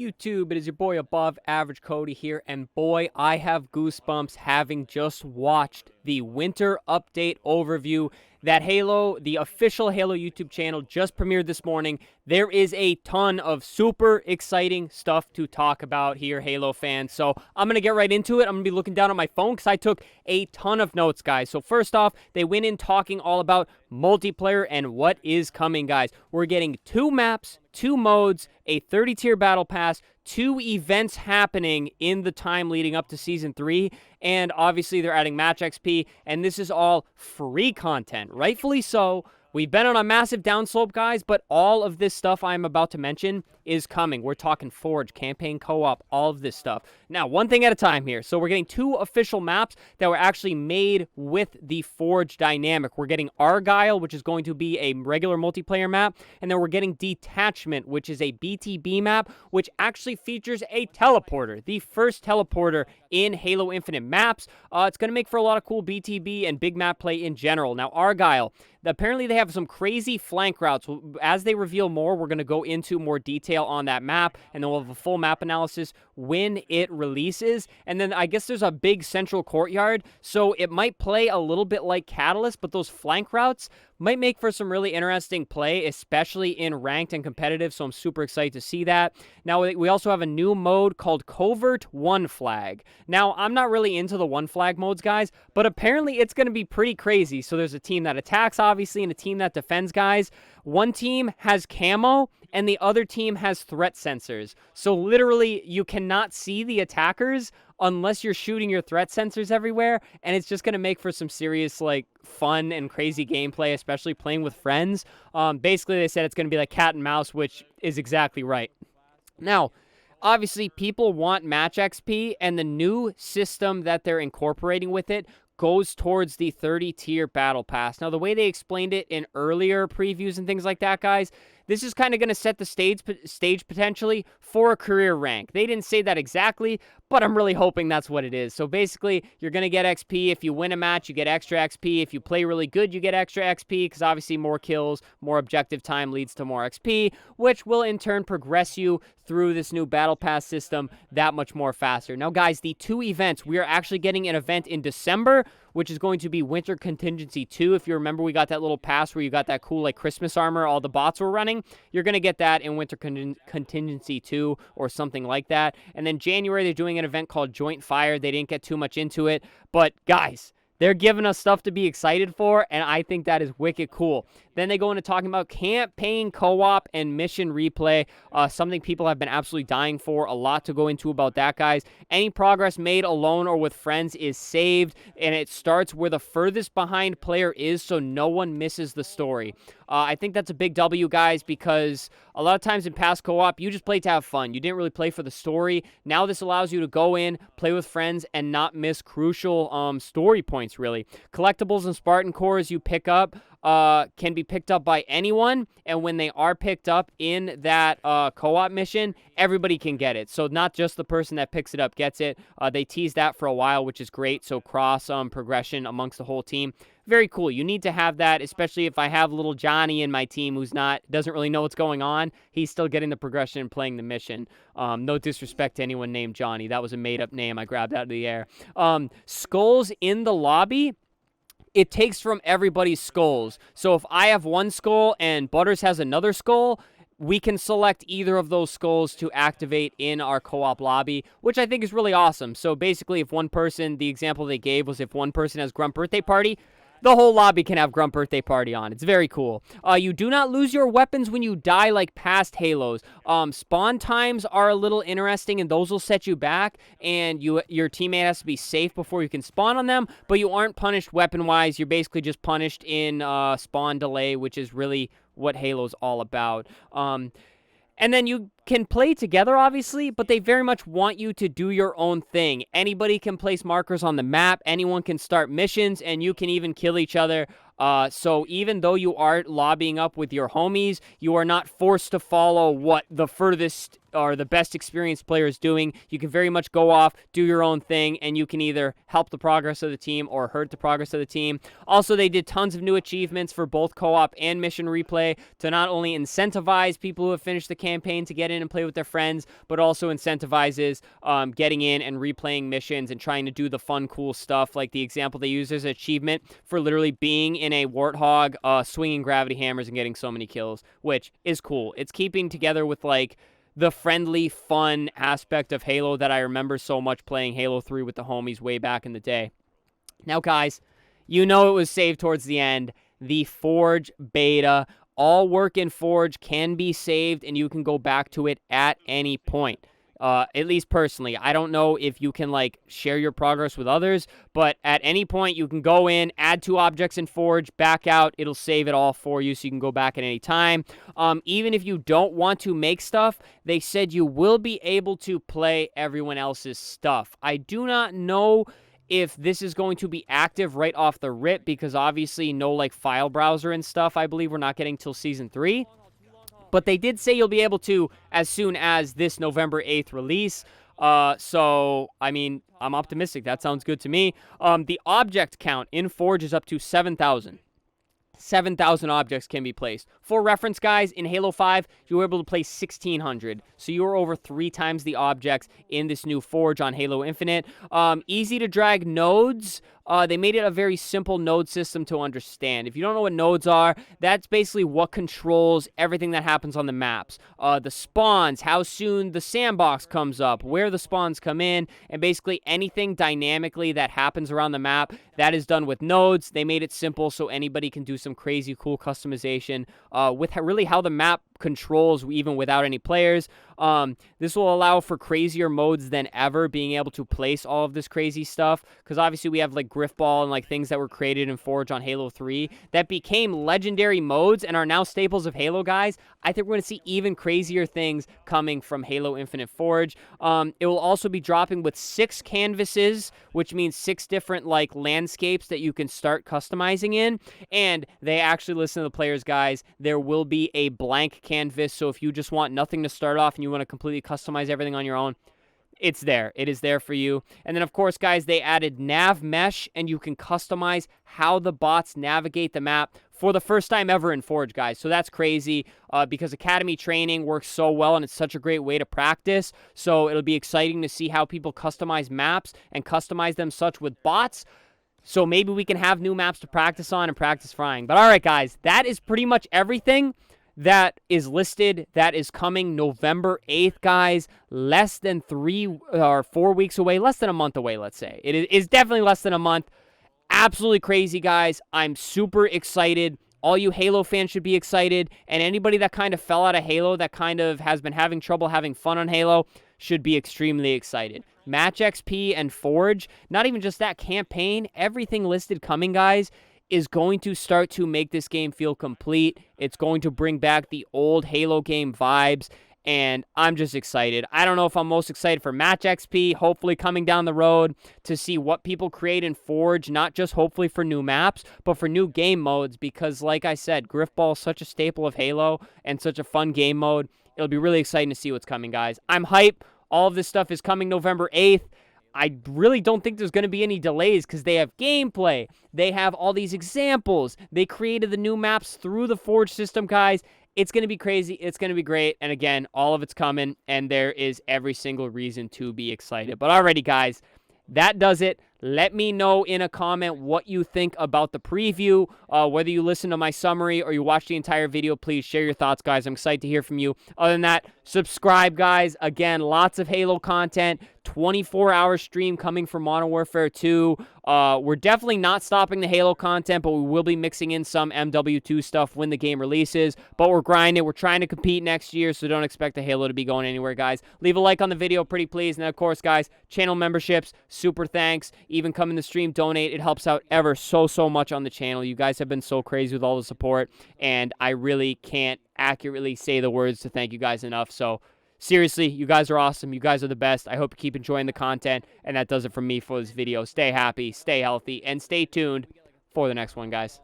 YouTube? It is your boy Above Average Cody here, and boy, I have goosebumps having just watched the winter update overview that Halo, the official Halo YouTube channel, just premiered this morning. There is a ton of super exciting stuff to talk about here, Halo fans. So I'm going to get right into it. I'm going to be looking down at my phone because I took a ton of notes, guys. So first off, they went in talking all about multiplayer and what is coming, guys. We're getting 2 maps, 2 modes, a 30-tier battle pass, 2 events happening in the time leading up to Season 3, and obviously they're adding match XP, and this is all free content, rightfully so. We've been on a massive downslope, guys, but all of this stuff I'm about to mention is coming. We're talking Forge, campaign co-op, all of this stuff. Now, one thing at a time here. So we're getting 2 official maps that were actually made with the Forge dynamic. We're getting Argyle, which is going to be a regular multiplayer map, and then we're getting Detachment, which is a BTB map, which actually features a teleporter, the first teleporter in Halo Infinite maps. It's going to make for a lot of cool BTB and big map play in general. Now, Argyle, apparently they have some crazy flank routes. As they reveal more, we're going to go into more detail on that map, and then we'll have a full map analysis when it releases. And then I guess there's a big central courtyard, so it might play a little bit like Catalyst, but those flank routes might make for some really interesting play, especially in ranked and competitive, so I'm super excited to see that. Now, we also have a new mode called Covert One Flag. Now, I'm not really into the One Flag modes, guys, but apparently it's going to be pretty crazy. So there's a team that attacks, obviously, and a team that defends, guys. One team has camo, and the other team has threat sensors. So literally, you cannot see the attackers unless you're shooting your threat sensors everywhere, and it's just going to make for some serious, like, fun and crazy gameplay, especially playing with friends. Basically, they said it's going to be like cat and mouse, which is exactly right. Now, obviously, people want match XP, and the new system that they're incorporating with it goes towards the 30-tier battle pass. Now, the way they explained it in earlier previews and things like that, guys, this is kind of going to set the stage potentially for a career rank. They didn't say that exactly, but I'm really hoping that's what it is. So basically, you're going to get XP. If you win a match, you get extra XP. If you play really good, you get extra XP, because obviously more kills, more objective time leads to more XP, which will in turn progress you through this new battle pass system that much more faster. Now, guys, the 2 events, we are actually getting an event in December, which is going to be Winter Contingency 2. If you remember, we got that little pass where you got that cool, like, Christmas armor all the bots were running. You're going to get that in Winter Contingency 2 or something like that. And then January, they're doing an event called Joint Fire. They didn't get too much into it. But, guys, they're giving us stuff to be excited for, and I think that is wicked cool. Then they go into talking about campaign co-op and mission replay, something people have been absolutely dying for. A lot to go into about that, guys. Any progress made alone or with friends is saved, and it starts where the furthest behind player is, so no one misses the story. I think that's a big W, guys, because a lot of times in past co-op, you just play to have fun. You didn't really play for the story. Now this allows you to go in, play with friends, and not miss crucial story points, really. Collectibles and Spartan cores you pick up can be picked up by anyone, and when they are picked up in that co-op mission, everybody can get it. So not just the person that picks it up gets it. They teased that for a while, which is great. So cross progression amongst the whole team. Very cool. You need to have that, especially if I have little Johnny in my team who's doesn't really know what's going on. He's still getting the progression and playing the mission. No disrespect to anyone named Johnny. That was a made-up name I grabbed out of the air. Skulls in the lobby. It takes from everybody's skulls. So if I have one skull and Butters has another skull, we can select either of those skulls to activate in our co-op lobby, which I think is really awesome. So basically, if one person, the example they gave was if one person has Grunt Birthday Party, the whole lobby can have Grunt Birthday Party on. It's very cool. You do not lose your weapons when you die like past Halos. Spawn times are a little interesting, and those will set you back, and your teammate has to be safe before you can spawn on them, but you aren't punished weapon-wise. You're basically just punished in spawn delay, which is really what Halo's all about. And then you can play together, obviously, but they very much want you to do your own thing. Anybody can place markers on the map, anyone can start missions, and you can even kill each other. So even though you are lobbying up with your homies, you are not forced to follow what the furthest or the best experienced player is doing. You can very much go off, do your own thing, and you can either help the progress of the team or hurt the progress of the team. Also, they did tons of new achievements for both co-op and mission replay to not only incentivize people who have finished the campaign to get in and play with their friends, but also incentivizes getting in and replaying missions and trying to do the fun, cool stuff. Like the example they use as an achievement for literally being in a Warthog, swinging gravity hammers and getting so many kills, which is cool. It's keeping together with like the friendly, fun aspect of Halo that I remember so much playing Halo 3 with the homies way back in the day. Now, guys, you know it was saved towards the end. The Forge beta. All work in Forge can be saved, and you can go back to it at any point. At least personally. I don't know if you can, like, share your progress with others, but at any point you can go in, add 2 objects in Forge, back out. It'll save it all for you, so you can go back at any time. Even if you don't want to make stuff, they said you will be able to play everyone else's stuff. I do not know if this is going to be active right off the rip, because obviously no like file browser and stuff, I believe we're not getting till Season 3. But they did say you'll be able to as soon as this November 8th release. So, I mean, I'm optimistic. That sounds good to me. The object count in Forge is up to 7,000. 7,000 objects can be placed. For reference, guys, in Halo 5, you were able to place 1,600. So you were over 3 times the objects in this new Forge on Halo Infinite. Easy to drag nodes. They made it a very simple node system to understand. If you don't know what nodes are, that's basically what controls everything that happens on the maps. The spawns, how soon the sandbox comes up, where the spawns come in, and basically anything dynamically that happens around the map, that is done with nodes. They made it simple so anybody can do some crazy cool customization with really how the map controls even without any players. This will allow for crazier modes than ever, being able to place all of this crazy stuff, because obviously we have like Griffball and like things that were created in Forge on Halo 3 that became legendary modes and are now staples of Halo, guys. I think we're going to see even crazier things coming from Halo Infinite Forge. It will also be dropping with 6 canvases, which means 6 different like landscapes that you can start customizing in, and they actually listen to the players, guys. There will be a blank canvas, so if you just want nothing to start off and you want to completely customize everything on your own, it's there. It is there for you. And then, of course, guys, they added nav mesh, and you can customize how the bots navigate the map for the first time ever in Forge, guys. So that's crazy because Academy training works so well, and it's such a great way to practice. So it'll be exciting to see how people customize maps and customize them such with bots. So maybe we can have new maps to practice on and practice frying. But all right, guys, that is pretty much everything that is listed that is coming November 8th, guys. Less than 3 or 4 weeks away, less than a month away, let's say. It is definitely less than a month. Absolutely crazy, guys. I'm super excited. All you Halo fans should be excited, and anybody that kind of fell out of Halo, that kind of has been having trouble having fun on Halo, should be extremely excited. Match XP and Forge, not even just that, campaign, everything listed coming, guys, is going to start to make this game feel complete. It's going to bring back the old Halo game vibes, and I'm just excited. I don't know if I'm most excited for Match XP, hopefully coming down the road to see what people create in Forge, not just hopefully for new maps, but for new game modes, because like I said, Griffball is such a staple of Halo and such a fun game mode. It'll be really exciting to see what's coming, guys. I'm hype. All of this stuff is coming November 8th. I really don't think there's going to be any delays because they have gameplay. They have all these examples. They created the new maps through the Forge system, guys. It's going to be crazy. It's going to be great. And again, all of it's coming, and there is every single reason to be excited. But alrighty, guys, that does it. Let me know in a comment what you think about the preview. Whether you listen to my summary or you watch the entire video, please share your thoughts, guys. I'm excited to hear from you. Other than that, subscribe, guys. Again, lots of Halo content. 24-hour stream coming from Modern Warfare 2. We're definitely not stopping the Halo content, but we will be mixing in some MW2 stuff when the game releases. But we're grinding. We're trying to compete next year, so don't expect the Halo to be going anywhere, guys. Leave a like on the video, pretty please. And then, of course, guys, channel memberships, super thanks. Even come in the stream, donate. It helps out ever so much on the channel. You guys have been so crazy with all the support, and I really can't accurately say the words to thank you guys enough. So seriously, you guys are awesome. You guys are the best. I hope you keep enjoying the content, and that does it from me for this video. Stay happy, stay healthy, and stay tuned for the next one, guys.